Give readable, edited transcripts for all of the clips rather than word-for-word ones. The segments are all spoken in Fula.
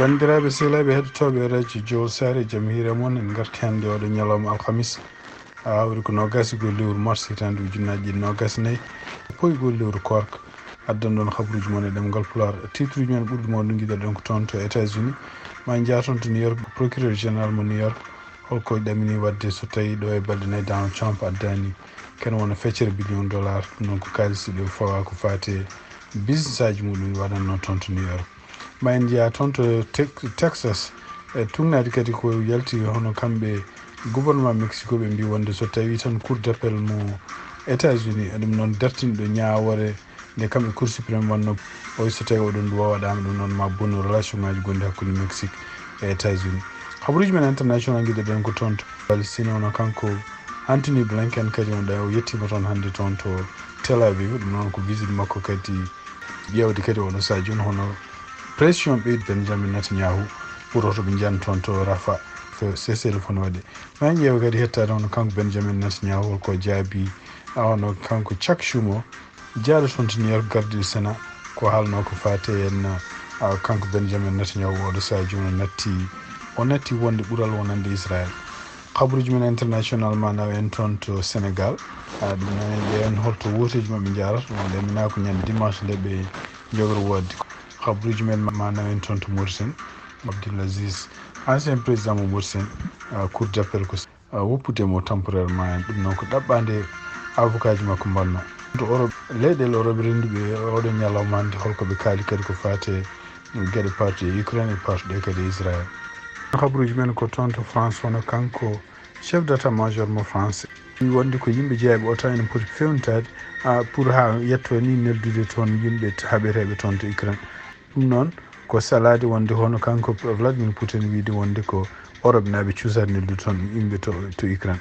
bandiraɓe sehlaɓe heɗotoɓe radio jowol sare jaam hiire moon en gartande oɗo ñalawma alhamis hawri ko nogasgol lewru mars hitande ujunnaje ɗiɗi nogas nayyi poygol lewru korka addan ɗon habruji moon e ɗemgal Pulaar. titre uji men ɓurɗo mawɗo guiɗoɗen ko toon to États-Unis ma jaa toon to New York. Procureur général mo New York holko ɗamini wadde so tawi ɗo e balɗe nayyi Donald Trump addani kene wona $1 billion ɗum noon ko kalis ɗo fawa ko fate business aji muɗum waɗanno toon to New York. ma en jeeya toon to Texas tugnadi kadi ko yalti hono kamɓe gouvernement Mexico ɓe mbi wonde so tawi tan cour d'appel mo États-Unis ɗum noon dartiniɗo ñawore nde kamɓe cour suprême wanno o so tawi oɗon ndu waɗama ɗum noon ma bonu relation ngaji gonɗi hakkude Mexique e États-Unis. habaruji men international guiɗoɗen ko toon to Palestine ono kanko Anthony Blinken kadi on ɗa o yettima toon hannde toon to Tel Aviv ɗum noon ko visite makko kadi ƴewde kadi oɗo sa joni hono pression ɓeydi Benjamin Netanyahu pour oto ɓe jiyan toon to Rafa cessez-le-feu fono waɗe. ma en ƴeewa kadi hettade hono kanko Benjamin Netanyahu holko jaabi hono kanko Chuck Schumer jaaɗo toon to New York gardiɗo Sénat ko haalno ko fate en kanko Benjamin Netanyahu oɗo sa joni o natti wonde ɓuural wonande Israël. habaruji men international manaw en toon to Sénégal ɗum nane ƴeewen holto woteji mabɓe jarata ɗum ɗemina ko ñande dimanche nde ɓe jogoro wodde. habaruji men manaw en toon to Mauritanie Abdoulaziz ancien président mo Mauritanie cour d'appel ko woppudemo temporairement en ɗum noon ko ɗaɓɓade avocat ji makko mbanno to Europe leyɗele Europe renduɓe oɗo ñalawma hande holkoɓe kaali kadi ko fate gueɗe parti e Ukraine e parti ɗe kadi e Israël. habaruji men ko toon to France hono kanko chef d'état major mo France wonde ko yimɓe jeeyaɓe o taw ene poti fewnitade pour ha yetto ni neldude toon yimɓe haɓeteɓe toon to Ukraine. ɗum noon ko salade wonde hono kanko Vladimir Putin wiide wonde ko Europe naaɓe cuusade neldude toon yimɓe to Ukraine.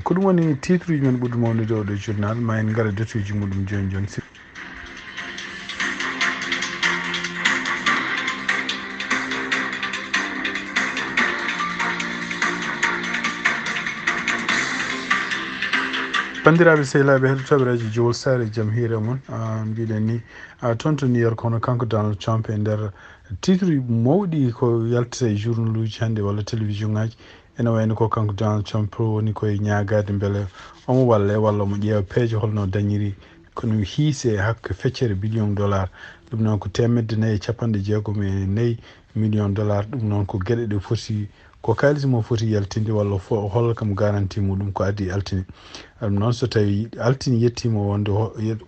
ko ɗum woni titre uji men ɓurɗo mawnude oɗo journal. ma en gara detuji muɗum joni joni. bandiraɓe sehlaɓe heɗotoɓe radio jowol sare jaam hiire moon mbiɗen ni toon to New York hono kanko Donald Trump e nder titre mawɗi ko yaltita e journal uji hannde walla télévision ngaji ene wayno ko kanko Donald Trump woni koye ñagade beele omo walle walla omo ƴeewa peeje holno dañiri kono hiise hakke $1 billion ɗum noon ko 164,4 million ɗum noon ko gueɗe ɗe foti ko kalis mo foti yaltinde walla holla kam garanti muɗum ko addi altini. ɗum noon so tawi altini yettima wonde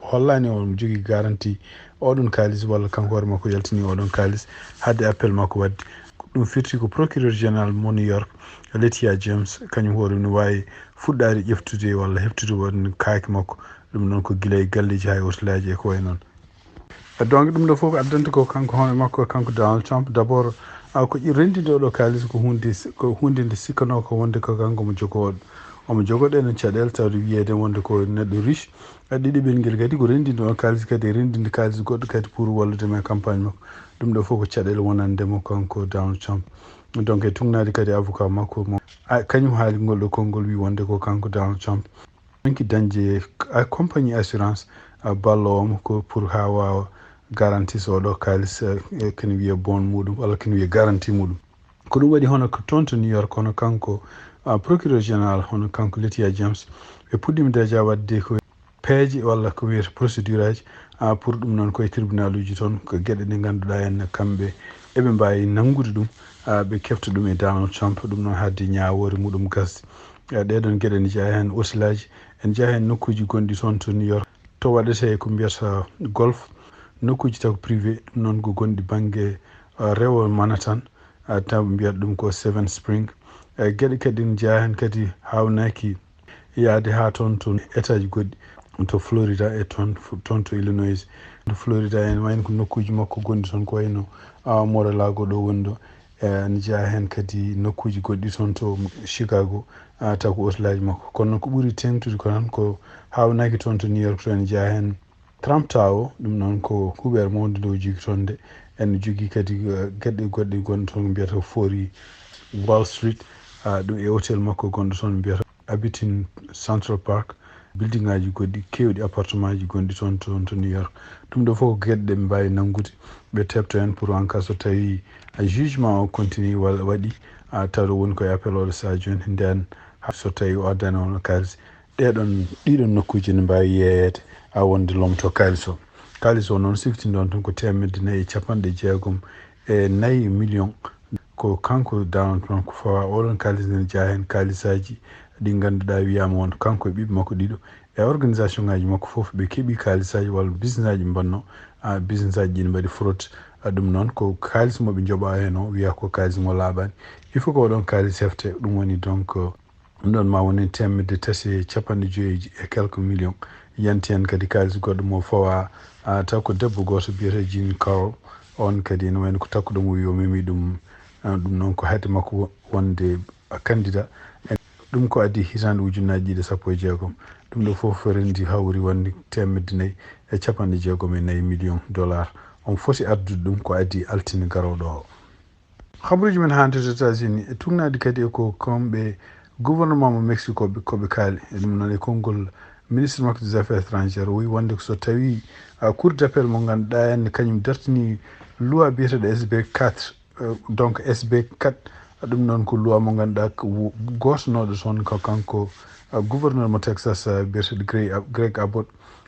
hollani o jogui garanti oɗon kalis walla kanko hoore makko yaltini oɗon kalis hadde appel makko wadde. ɗum firti ko procureur général mo New York Letitia James kañum hoore no wawi fuɗɗade ƴeftude walla heftude wonde kaake makko ɗum noon ko guila e galleji ha e hôtelaji e ko way noon. donc ɗum ɗo foof addanta ko kanko hoore makko kanko Donald Trump d' abord ko rendinde oɗo kalis ko hunde nde sikkano ko wonde ko kanko mo jogoɗo omo jogoɗen caɗele tawde wiyede wonde ko neɗɗo riche ɗiɗiɓel ngel kadi ko rendinde o kalis kadi rendinde kalis goɗɗo kadi pour walludema e campagne makko. ɗum ɗo fof ko caɗele wonandemo kanko Donald Trump. donc e tugnade kadi avocat makko mo kañum haali ngol ɗo konngol wi wonde ko kanko Donald Trump ɗonki dañde compagnie assurance ballowoma ko pour ha wawa garantie so oɗo kalis kene wiye bon muɗum walla kene wiye garantie muɗum. ko ɗum waɗi hono ko toon to New York hono kanko procureur général hono kanko Letitia James ɓe puɗɗima déjà wadde ko peeje walla ko wiyete procédure aji pour ɗum noon koye tribunal uji toon ko gueɗe ɗe ganduɗa en kamɓe eɓe mbawi nanggude ɗum ɓe kefta ɗum e Donald Trump ɗum noon hadde ñawore muɗum gasde. ɗeɗon gueɗe ne jeeya hen hôtelage en jeeya hen nokkuji gonɗi toon to New York to waɗete ko mbiyata golf nokkuji taw privé ɗum noon ko gonɗi banggue rewo Manhattan taw ɓe mbiyata ɗum ko Seven Spring gueɗe kadi ne jeeya hen kadi hawnaki yaade ha toon to état ji goɗɗi to Florida e toon to Illinois. to Florida en wayno ko nokkuji makko gonɗi toon ko wayno Mar-a-Lago ɗo woni ɗo ne jeeya hen kadi nokkuji goɗɗi toon to Chicago taw ko hôtelage makko. kono noon ko ɓuuri tengtude ko tan ko hawnaki toon to New York to ene jeeya hen Trump Tower ɗum noon ko huɓere mawde nde o jogui toon nde ene jogui kadi gueɗe goɗɗe gonɗe toon mbiyata Fori Wall Street ɗum e hôtel makko gonɗo toon mbiyata Abitin Central Park building ngaji goɗɗi kewɗi appartement ji gonɗi to New York ɗum ɗo fof ko gueɗe ɗe ɓe mbawi nangude ɓe tebto hen pour en cas so tawi jugement o continue walla waɗi tawde woni koye appel oɗo sa joni nden so tawi o addani on kalis ɗiɗon nokkuji ne mbawi yeeyede wonde lomto kalis o noon siftindon tan ko 464 million ko kanko dawon toon ko fawa oɗon kalis ne jaa hen kalisaji ɗi ganduɗa wiyama won kanko e ɓiɓe makko ɗiɗo e organisation ngaji makko foof ɓe keeɓi kalisaji walla business aji mbanno business aji ɗi ne mbaɗi fraude ɗum noon ko kalis moɓe jooɓa hen o wiya ko kalis mo laaɓani il faut ko oɗon kalis hefte ɗum woni donc ɗum ɗon ma woni 350 e quelques millions yanti hen kadi kalis goɗɗo mo fawa taw ko debbo goto biyete Jean Carroll on kadi ne wayno ko takkuɗo mo yo memi ɗum noon ko hadde makko wonde candidat ɗum ko addi hitande ujunnaji 16 ɗum ɗo fof rendi hawri wonde 464 million dollar on foti addude ɗum ko addi altine garoɗo o habaruji men hande to États-Unis e tugnadi kadi ko kamɓe gouvernement mo Mexico koɓe kaali e ɗum noon e konngol ministre makko des affaires étrangères wi wonde so tawi cour d'appel mo ganduɗa henne kañum dartini loi biyeteɗo SB4 donc SB4 ɗum noon ko loi mo ganduɗa gotonoɗo toon ko kanko gouverneur mo Texas biyeteɗo Greg Abbott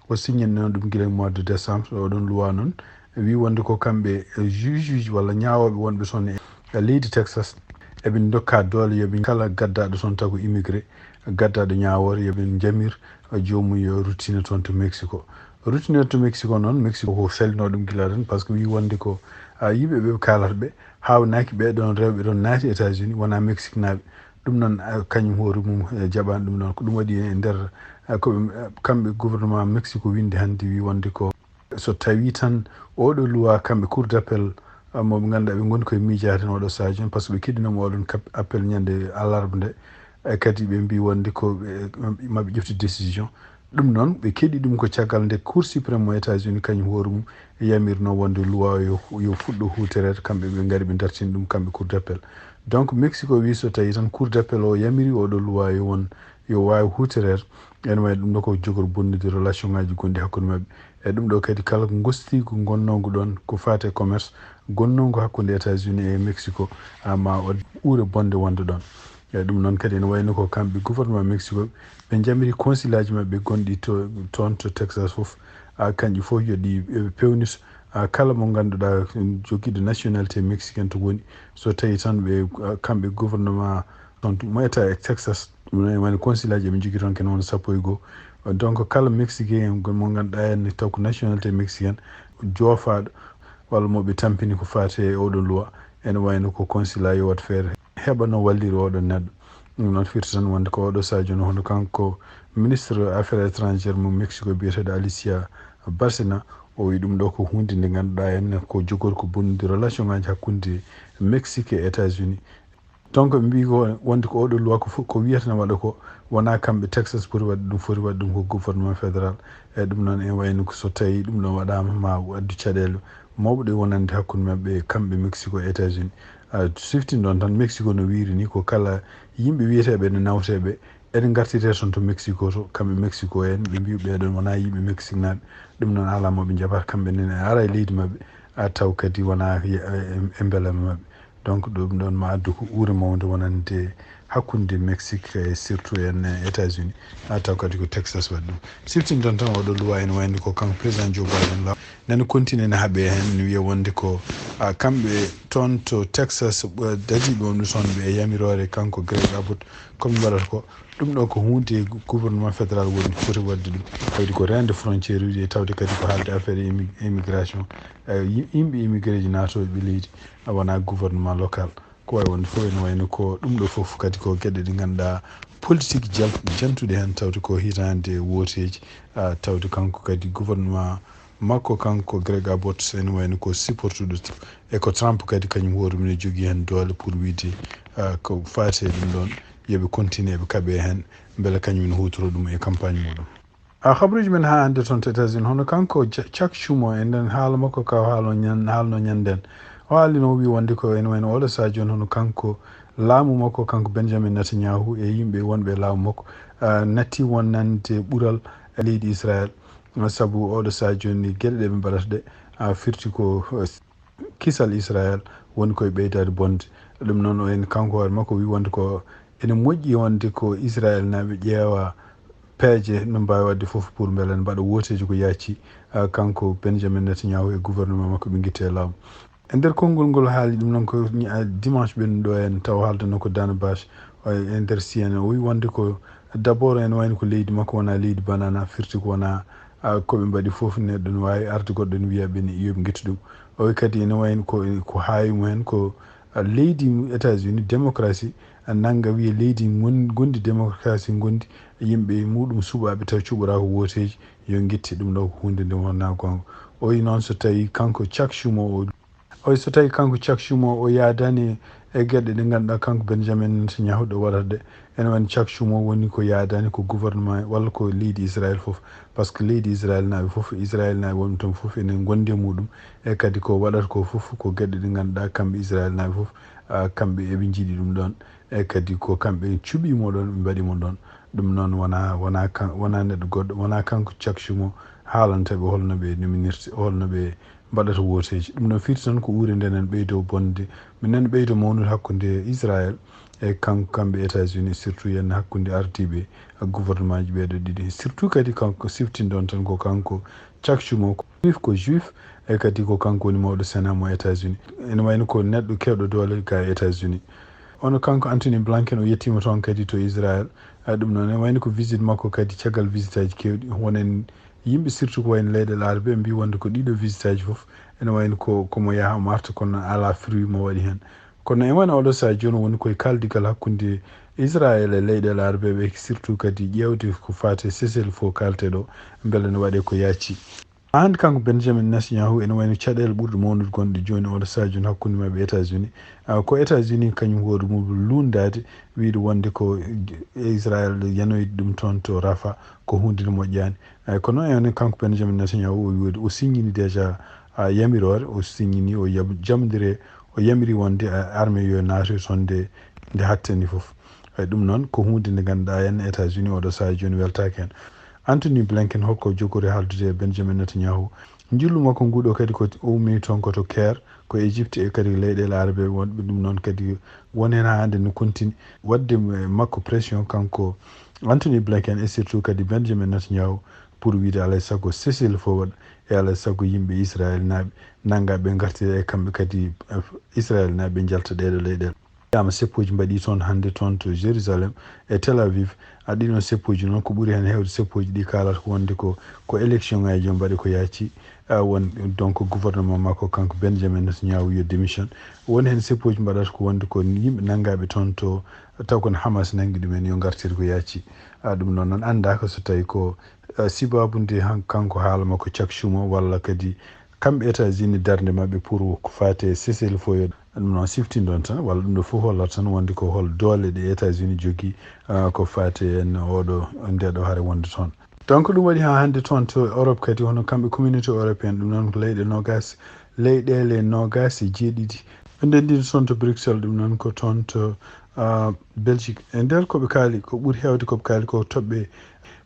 o signe noon ɗum guila mois de décembre oɗon loi noon wi wonde ko kamɓe juge uji walla ñawoɓe wonɓe toon e leydi Texas eɓe dokka doole yoɓe kala gaddaɗo toon taw ko immigré gaddaɗo ñawore yoɓe jamir jomum yo ruttine toon to Mexico ruttinede to Mexico noon Mexico ko salino ɗum gila tan par ce que wi wonde ko yimɓe ɓe kalata ɓe hawnaki ɓeɗon rewɓe ɗon naati États-Unis wona Mexique naaɓe ɗum noon kañum hoore mum jaɓani ɗum noon ko ɗum waɗi e nder koɓe kamɓe gouvernement Mexico windi hannde wi wonde ko so tawi tan oɗo loi kamɓe cour d'appel moɓe ganduɗa ɓe goni koye miijade hen oɗo saaha joni par ce que ɓe keɗinoma oɗon appel ñande alarba nde kadi ɓe mbi wonde ko maɓe ƴefti décision ɗum noon ɓe keeɗi ɗum ko caggal nde cour suprême mo États-Unis kañum hoore mum yamirno wonde loi yo fuɗɗo huterede kamɓe ɓe gaari ɓe dartini ɗum kamɓe cour d'appel donc Mexico wi so tawi tan cour d'appel o yamiri oɗo loi yo wawi huterede ene wawi ɗum ɗo ko jogor bonnude relation ngaji gonɗi hakkude mabɓe e ɗum ɗo kadi kala gostigu gonnogu ɗon ko fate commerce gonnogu hakkude États-Unis e Mexico ma o ɓuura bonde wonde ɗon e ɗum noon kadi ene wayno ko kamɓe gouvernement Mexico ɓe jamiri consulat ji mabɓe gonɗi toon to Texas foof kanƴi fof yoɗi pewnito kala mo ganduɗa joguiɗo nationalité mexicaine to woni so tawi tan ɓe kamɓe gouvernement ɗon mo état e Texas ɗum woni consulat ji ɓe jogui toon ken won 11 donc kala mexicain mo ganduɗa henne taw ko nationalité mexicaine joofaɗo walla moɓe tampini ko fate e oɗo loi ene wayno ko consulat yo wat feere heɓa no walliri oɗo neɗɗo ɗum noon firti tan wonde ko oɗo sadio no hono kanko ministre affaires étrangére mo Mexico biyeteɗo Alicia Bárcena o wi ɗum ɗo ko hunde nde ganduɗa henne ko jogori ko bonnude relation ngaji hakkude Mexique e États-Unis donc ɓe mbi ko wonde ko oɗo loi ko wiyatano waɗa ko wona kamɓe Texas foti waɗi ɗum ko gouvernement fédéral e ɗum noon en wayno ko so tawi ɗum ɗon waɗama ma addu caɗele mawɓe wonande hakkude mabɓe kamɓe Mexico e États-Unis siftin ɗon tan Mexico no wiiri ni ko kala yimɓe wiyeteɓe ne nawteɓe eɗen gartite toon to Mexico to kamɓe Mexico en ɓe mbi ɓeɗon wona yimɓe Mexique naɓe ɗum noon ala moɓe jaɓata kamɓe nene ara e leydi mabɓe taw kadi wona e beelama mabɓe donc ɗum ɗon ma addu ko uure mawde wonande hakkude Mexique e surtout en États-Unis taw kadi ko Texas waɗi ɗum siftin ɗon tan oɗo loi ene wayno ko kanko président Joe Biden law nene continue ne haaɓe hen ne wiya wonde ko kamɓe toon to Texas dadiɓe wonɓe toon ɓe yamirore kanko Greg Abbott comme mbaɗata ko ɗum ɗo ko hunde gouvernement fédéral woni foti wadde ɗum tawde ko rende frontiére uji e tawde kadi ko haalde affaire immigration yimɓe immigré ji natoɓe leydi wona gouvernement local ko wawi wonde fof ene wayno ko ɗum ɗo foof kadi ko gueɗe ɗe ganduɗa politique jantuɗe hen tawde ko hitande woteji tawde kanko kadi gouvernement makko kanko Greg Abbott ene wayno ko supportuɗo e ko Trump kadi kañum hoore mum ne jogui hen doole pour wiide ko fate ɗum ɗon yoɓe continue ɓe kaaɓe hen beele kañum ne hutoro ɗum e campagne muɗum habaruji men ha hande toon to États-Unis hono kanko Chuck Schumer e nden haala makko ka haalno ñanden o haalino wi wonde ko ene wayno oɗo saha joni hono kanko laamu makko kanko Benjamin Netanyahu e yimɓe wonɓe laamu makko natti wonnande ɓural leydi Israel sabu oɗo saha joni gueɗe ɗe ɓe mbaɗata ɗe firti ko kisal Israel woni koye ɓeydade bonde. ɗum noon o en kanko hoore makko wi wonde ko ene moƴƴi wonde ko Israel naɓe ƴeewa peeje no mbawi wadde foof pour beele ne mbaɗa woteji ko yacci kanko Benjamin Netanyahu e gouvernement makko ɓe guitte lawol. e nder konngol ngol haali ɗum noon ko dimanche ɓennuɗo en taw haaldano ko Dana Bash e nder CNN o wi wonde ko d' abord en wayno ko leydi makko wona leydi banana firti ko wona koɓe mbaɗi foof neɗɗo ne wawi arde goɗɗo ne wiya ɓene yoɓe guettu ɗum o wi kadi ene wayno ko haawi mumen ko leydi États-Unis démocratie nangga wiya leydi gondi démocratie gondi yimɓe muɗum suɓaɓe taw cuɓora ko woteji yo guetti ɗum ɗo ko hunde nde wonna gonga. o wi noon so tawi kanko Chuck Schumer o so tawi kanko Chuck Schumer o yaadani e gueɗe ɗe ganduɗa kanko Benjamin Netanyahu ɗo waɗata ɗe ene wani Chuck Schumer woni ko yaadani ko gouvernement walla ko leydi Israel foof par ce que leydi Israel naɓe foof Israel naɓe wonɓe toon foof enen gondi e muɗum e kadi ko waɗata ko foof ko gueɗe ɗe ganduɗa kamɓe Israel naɓe foof kamɓe eɓe jiiɗi ɗum ɗon e kadi ko kamɓe cuɓimo ɗon ɓe mbaɗimo ɗon. ɗum noon wona neɗɗo goɗɗo wona kanko Chuck Schumer haalantaɓe holno ɓe nominirte holno ɓe mbaɗata woteji. ɗum noon firti tan ko uure nde nen ɓeydo bonde minen ɓeydo mawnude hakkude Israel e kamɓe États-Unis surtout yen hakkude ardiɓe gouvernement ji ɓeeɗo ɗiɗi surtout kadi kanko siftinɗon tan ko kanko Chuck Schumer ko juif e kadi ko kanko woni mawɗo sénat mo États-Unis ene wayno ko neɗɗo kewɗo doole ga États-Unis. ono kanko Anthony Blinken o yettima toon kadi to Israel ɗum noon ene wayno ko visite makko kadi caggal visite aji kewɗi wonen yimɓe surtout ko wayno leyɗele arabe mbi wonde ko ɗiɗo visite aji foof ene wayno komo yaha mo arta kono ala fruit mo waɗi hen kono e wona oɗo saha joni woni koye kaldigal hakkude Israel e leyɗele arabe ɓe surtout kadi ƴewde ko fate cessez le feu kalte ɗo beele ne waɗe ko yacci. hande kanko Benjamin Netanyahu ene wayno caɗele ɓurɗo mawnude gonɗe joni oɗo saha joni hakkude mabɓe États-Unis ko États-Unis kañum hoore mum lundade wiide wonde ko Israel yanoyde ɗum toon to Rafa ko hunde nde moƴƴani kono ene kanko Benjamin Netanyahu o wiide o signini déjà yamirore o signini o jamdire o yamiri wonde armée yo naatoy toon nde hattani foof ɗum noon ko hunde nde ganduɗa henna États-Unis oɗo saha joni weltaki hen. Anthony Blinken hokko jogori haaldude Benjamin Netanyahu jillu makko nguɗo kadi ko ummi toon koto Caire ko Égypte e kadi leyɗele arabe wonɓe ɗum noon kadi woni hen ha hande no continue wadde makko pression kanko Anthony Blinken et surtout kadi Benjamin Netanyahu pour wiide alay saago cessez le feu waɗa e alay saago yimɓe Israel naɓe nangaɓe gartira e kamɓe kadi Israel naɓe jalta ɗeɗo leyɗele. yama seppoji mbaɗi toon hande toon to Jérusalem e Tel Aviv ɗiɗon seppoji noon ko ɓuuri hen hewde seppoji ɗi kalata ko wonde ko élection ngaji mbaɗi ko yacci won donc gouvernement makko kanko Benjamin Netanyahu yo démission woni hen seppoji mbaɗata ko wonde ko yimɓe nangaɓe toon to taw kono Hamas nangi ɗumen yo gartir ko yacci ɗum noon andaka so tawi ko sibabude kanko haala makko Chuck Schumer walla kadi kamɓe États-Unis darde mabɓe pour ko fate cessez le feu ɗum noon siftindon tan walla ɗum ɗo fof hollata tan wonde ko hol doole ɗe États-Unis jogui ko fate en oɗo ndeɗo haare wonde toon. donc ɗum waɗi ha hande toon to Europe kadi hono kamɓe communauté européenne ɗum noon ko leyɗele nogas e jeeɗiɗi ɓe ndendino toon to Bruxelles ɗum noon ko toon to Belgique e nder koɓe kaali ko ɓuuri hewde koɓe kaali ko toɓɓe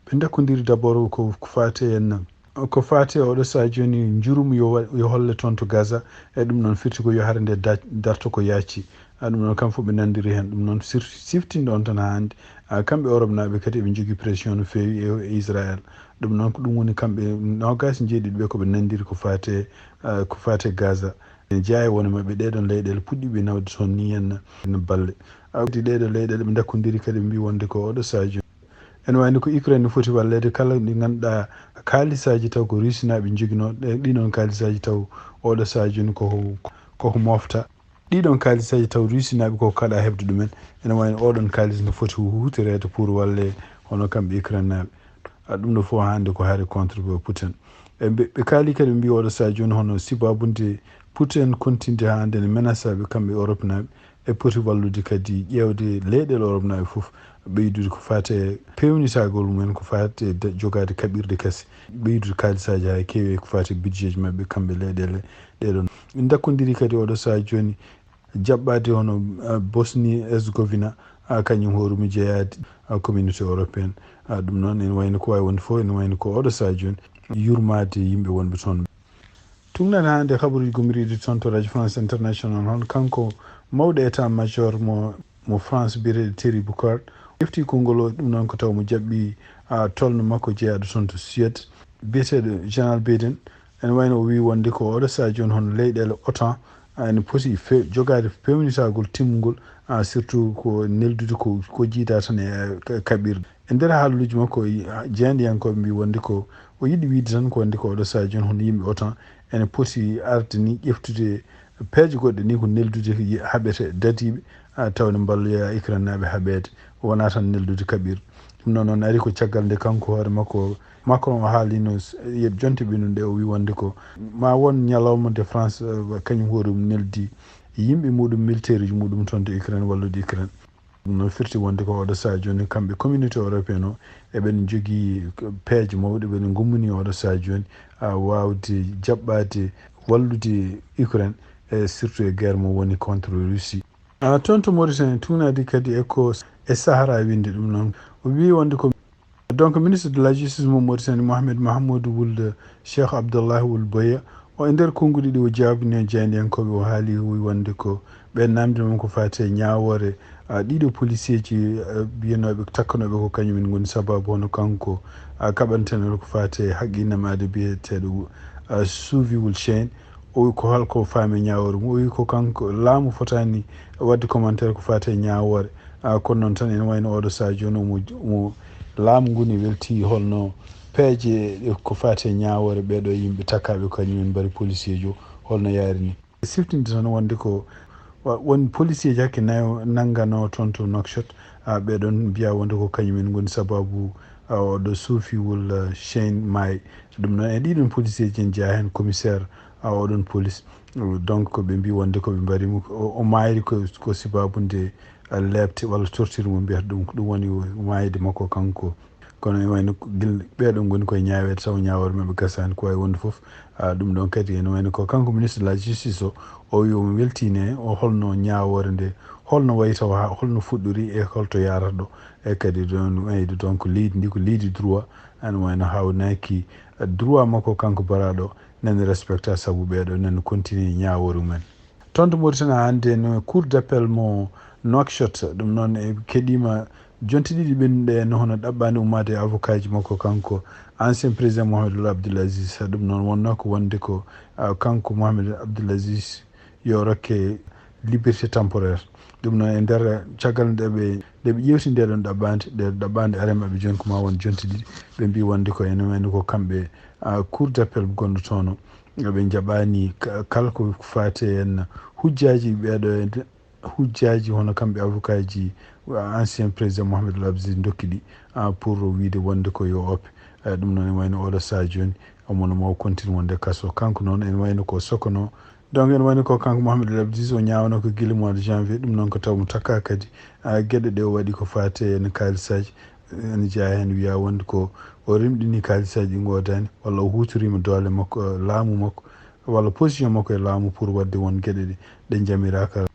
ɓe dakkodiri d' abord ko fate en ko fate oɗo saha joni jurum yo holle toon to Gaza e ɗum noon firti ko yo hare nde darto ko yacci ɗum noon kam fof ɓe nandiri hen ɗum noon siftinde on tan ha hande kamɓe Europe naɓe kadi eɓe jogui pression no fewi e Israel ɗum noon ko ɗum woni kamɓe nogas jeeɗiɗi ɓe koɓe nandiri ko fate Gaza e jeeya wona mabɓe ɗeɗon leyɗele puɗɗiɓe nawde toon ni henna no balle ɗeɗo leyɗele ɓe dakkodiri kadi ɓe mbi wonde ko oɗo saha joni ene wayno ko Ukraine foti wallede kala ɗi ganduɗa kaalisaji taw ko Russie naɓe joguino ɗiɗon kaalisaji taw oɗo saha joni koko mofta ɗiɗon kaalisaji taw Russie naɓe koko kaɗa hebde ɗumen ene wayno oɗon kaalis no foti hutorede pour walle hono kamɓe Ukraine naɓe ɗum ɗo fof hande ko haari contre Putin ɓe kaali kadi ɓe mbi oɗo saha joni hono sibabunde Putin continue hande ne menaçaɓe kamɓe Europe naɓe e poti wallude kadi ƴewde leyɗele Europe naɓe foof ɓeydude ko fate pewnitagol mumen ko fate jogade kaɓirɗe kase ɓeydude kaalisaji ha kewi ko fate budget ji mabɓe kamɓe leyɗele ɗeɗon ɓe dakkodiri kadi oɗo saha joni jaɓɓade hono Bosnie Herzegovina kañum hoorumi jeeyade communauté européenne ɗum noon ene wayno ko wawi wonde fof ene wayno ko oɗo saha joni yurmade yimɓe wonɓe toon. tungnan hande habaruji gomiriɗi toon to radio france international hon kanko mawɗo état major mo france biyeteɗo Thierry Boucard ƴefti konngol o ɗum noon ko taw mo jaɓɓi tolno makko jeeyaɗo toon to Suède biyeteɗo général Biden ene wayno o wi wonde ko oɗo saha joni hono leyɗele OTAN ene poti jogade pewnitagol timmugol surtout ko neldude ko jiida tan e kaɓirɗe e nder haaluji makko jeyanɗiyankoɓe mbi wonde ko o yiɗi wiide tan ko wonde ko oɗo saha joni hono yimɓe OTAN ene poti arde ni ƴeftude peeje goɗɗe ni ko neldude haɓete dadiɓe tawde mballoya Ukraine naɓe haɓede wona tan neldude kaɓirɗe ɗum noon noon ari ko caggal nde kanko hoore makko Macron o haalino yeɓe jonte ɓinnude nde o wi wonde ko ma won ñalawma nde France kañum hoore mum neldi yimɓe muɗum militaire uji muɗum toon to Ukraine wallude Ukraine ɗum noon firti wonde ko oɗo saha joni kamɓe communauté européenne o eɓen jogui peeje mawɗe ɓene gummini oɗo saha joni wawde jaɓɓade wallude Ukraine e surtout e guerre mo woni contre Russie toon to Mauritanie tunadi kadi e Sahara winde ɗum noon o wi wonde ko donc ministre de la justice mo Mauritanie Mohamed Mahamadou Ould Cheikh Abdoulahi Ould Boya o e nder konnguli ɗi o jawbini e jeyanɗiyankoɓe o haali wi wonde ko ɓe namdi mum ko fate ñawore ɗiɗo policier ji mbiyanoɓe takkanoɓe ko kañumen goni sababu hono kanko kaɓantenoɗo ko fate haqqinamade biyeteɗo suuviwol chaine o wi ko holko faami ñawore mum o wi ko kanko laamu fotani wadde commentaire ko fate ñawore kono noon tan ene wayno oɗo saha joni omo laamu ngu ne welti holno peeje ko fate ñawore ɓeɗo yimɓe takkaɓe kañumen mbari policier jo holno yaari ni siftinde tan wonde ko won policier ji hakke nanggano toon to Nouakchott ɓeɗon mbiya wonde ko kañumen goni sababu oɗo suufiwol chaine maayi ɗum noon e ɗiɗon policier ji en jeeya hen commissaire oɗon police donc ɓe mbi wonde koɓe mbarimo o mayri ko sababude lebte walla torture mo mbiyata ɗum woni mayde makko kanko kono e wayno ɓeɗon goni koye ñawede taw ñawore mabɓe gasani ko wawi wonde foof ɗum ɗon kadi ene wayno ko kanko ministre de la justice o wi omo weltine o holno ñawore nde holno wayi taw holno fuɗɗori e holto yarata ɗo e kadi ɗon wayde donc leydi ndi ko leydi droit ene wayno hawnaki droit makko kanko baraɗo nane respecta saabu ɓeɗo nane continue ñawore mumen toon to Mauritanie hande no cour d'appel mo Nouakchott ɗum noon e keɗima jonte ɗiɗi ɓennuɗe no hono ɗaɓɓande ummade avocat ji makko kanko ancien président Mohamed Abdoul Aziz ɗum noon wonno ko wonde ko kanko Mohamed Abdoul Aziz yo rokke liberté temporaire ɗum noon e nder caggal ndeɓe ƴewti ndeɗon ɗaɓɓande are mabɓe joni ko ma won jonte ɗiɗi ɓe mbi wonde ko ene wayno ko kamɓe cour d'appel gonɗo toon ɓe jaɓani kala ko fate en hujjaji ɓeɗo hujjaji hono kamɓe avocat ji ancien président Mohamed Labzi dokki ɗi pour wiide wonde ko yo oppe ɗum noon ene wayno oɗo saha joni omono maw continue wonde kaso kanko noon ene wayno ko sokono donc ene wayno ko kanko Mohamed Labzi o ñawano ko guila mois de janvier ɗum noon ko taw mo takka kadi gueɗe ɗe o waɗi ko fate en kalisaji ene jeeya hen wiya wonde ko o rimɗini kalisaji ɗi godani walla o hutorima doole makko laamu makko walla position makko e laamu pour wadde won gueɗe ɗe jamiraka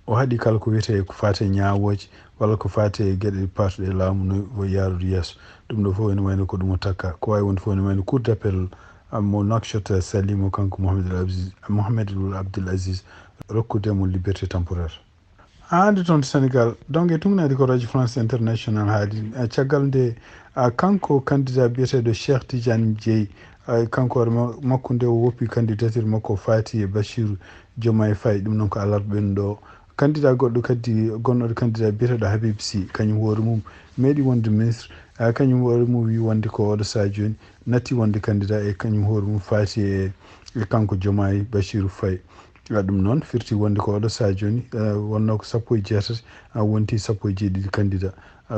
o haɗi kala ko wiyete ko fate ñawoji walla ko fate gueɗe partuɗe laamu no yarude yesso ɗum ɗo fof ene wayno ko ɗum o takka ko wawi wonde fof ene wayno cour d'appel mo Nouakchott salimo kanko Mohamed Abdoul Aziz rokkudemo liberté temporaire hande toon to Sénégal donc e tungnade ko radio France international haali caggal nde kanko candidat biyeteɗo Cheikh Tidiane Jeeyi kanko hoore makko nde o woppi candidature makko faati e Bachirou Diomaye Faye ɗum noon ko alarba ɓennuɗo candidat goɗɗo kadi gonnoɗo candidat biyeteɗo Habib Sy kañum hoore mum meeɗi wonde ministre kañum hoore mum wi wonde ko oɗo saha joni natti wonde candidat e kañum hoore mum faati e kanko Diomaye Bachirou Faye ɗum noon firti wonde ko oɗo saha joni wonno ko sappo e jeetati wonti sappo e jeeɗiɗi candidat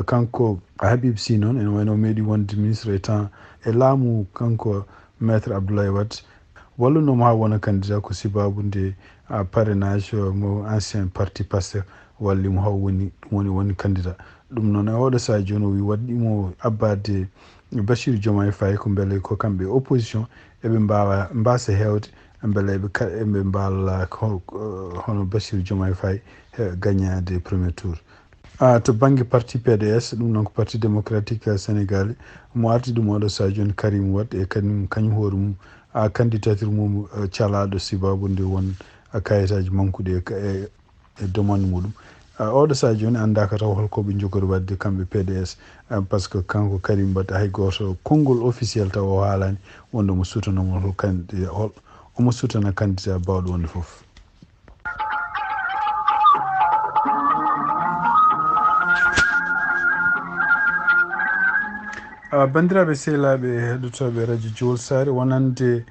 kanko Habib Sy noon ene wayno meeɗi wonde ministre e temps e laamu kanko maître Abdoulaye Wade wallunomo ha wona candidat ko sababude parrainage mo ancien parti Pastef wallimo haw woni candidat ɗum noon e oɗo saha joni o wi waɗɗimo abbade Bachirou Diomaye Faye ko beele ko kamɓe opposition eɓe mbawa mbasa hewde beele eɓe mballa hono Bachirou Diomaye Faye gagnade premier tour to banggue parti PDS ɗum noon ko parti démocratique sénégal mo arti ɗum oɗo sa joni Karim Wade e kañum hoore mum candidature mum calaɗo sibabude won kayitaji mankuɗi e demande muɗum oɗo sa joni andaka taw holkoɓe jogori wadde kamɓe PDS par ce que kanko Karim Wade hay goto konngol officiel taw o haalani wonde mo sutanamo omo sutana candidat bawɗo wonde foof. bandiraɓe sehlaɓe heɗotoɓe radio Jowol Sare wonande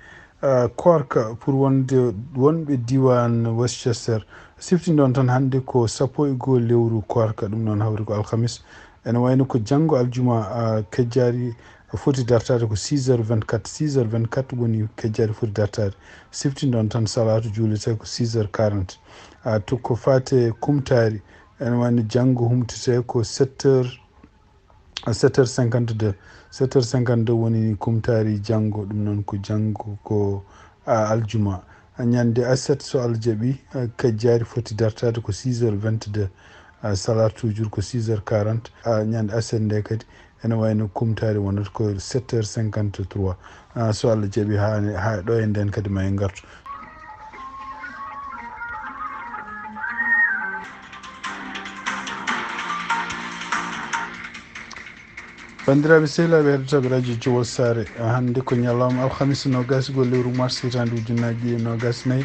korka pour wonɓe diwan Westchester siftinde on tan hannde ko 11 lewru korka ɗum noon hawri ko alhamis ene wayno ko janggo aljuma kejjari foti dartade ko 6h24 woni kejjari foti dartade siftinde on tan salatu juulete ko 6h40 to ko fate kumtari ene wayno janggo humtete ko 7h52 woni kumtari janggo ɗum noon ko janggo ko aljuma ñande aset so Allah jaaɓi kejjari foti dartade ko 6h22 salatu jour ko 6h40 ñande aset nde kadi ene wayno kumtari wonata ko 7h53 so Allah jaaɓi ha ɗo e nden kadi ma en gartu. bandiraɓe sehlaɓe heɗotoɓe radio Jowol Sare hannde ko ñalawma alhamis nogasgol lewru mars hitande ujunnaje e nogas nayyi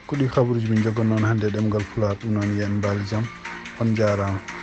ko ɗi habaruji min jogonnoon hannde e ɗemgal Pulaar ɗum noon yen mbal jaam on jarama.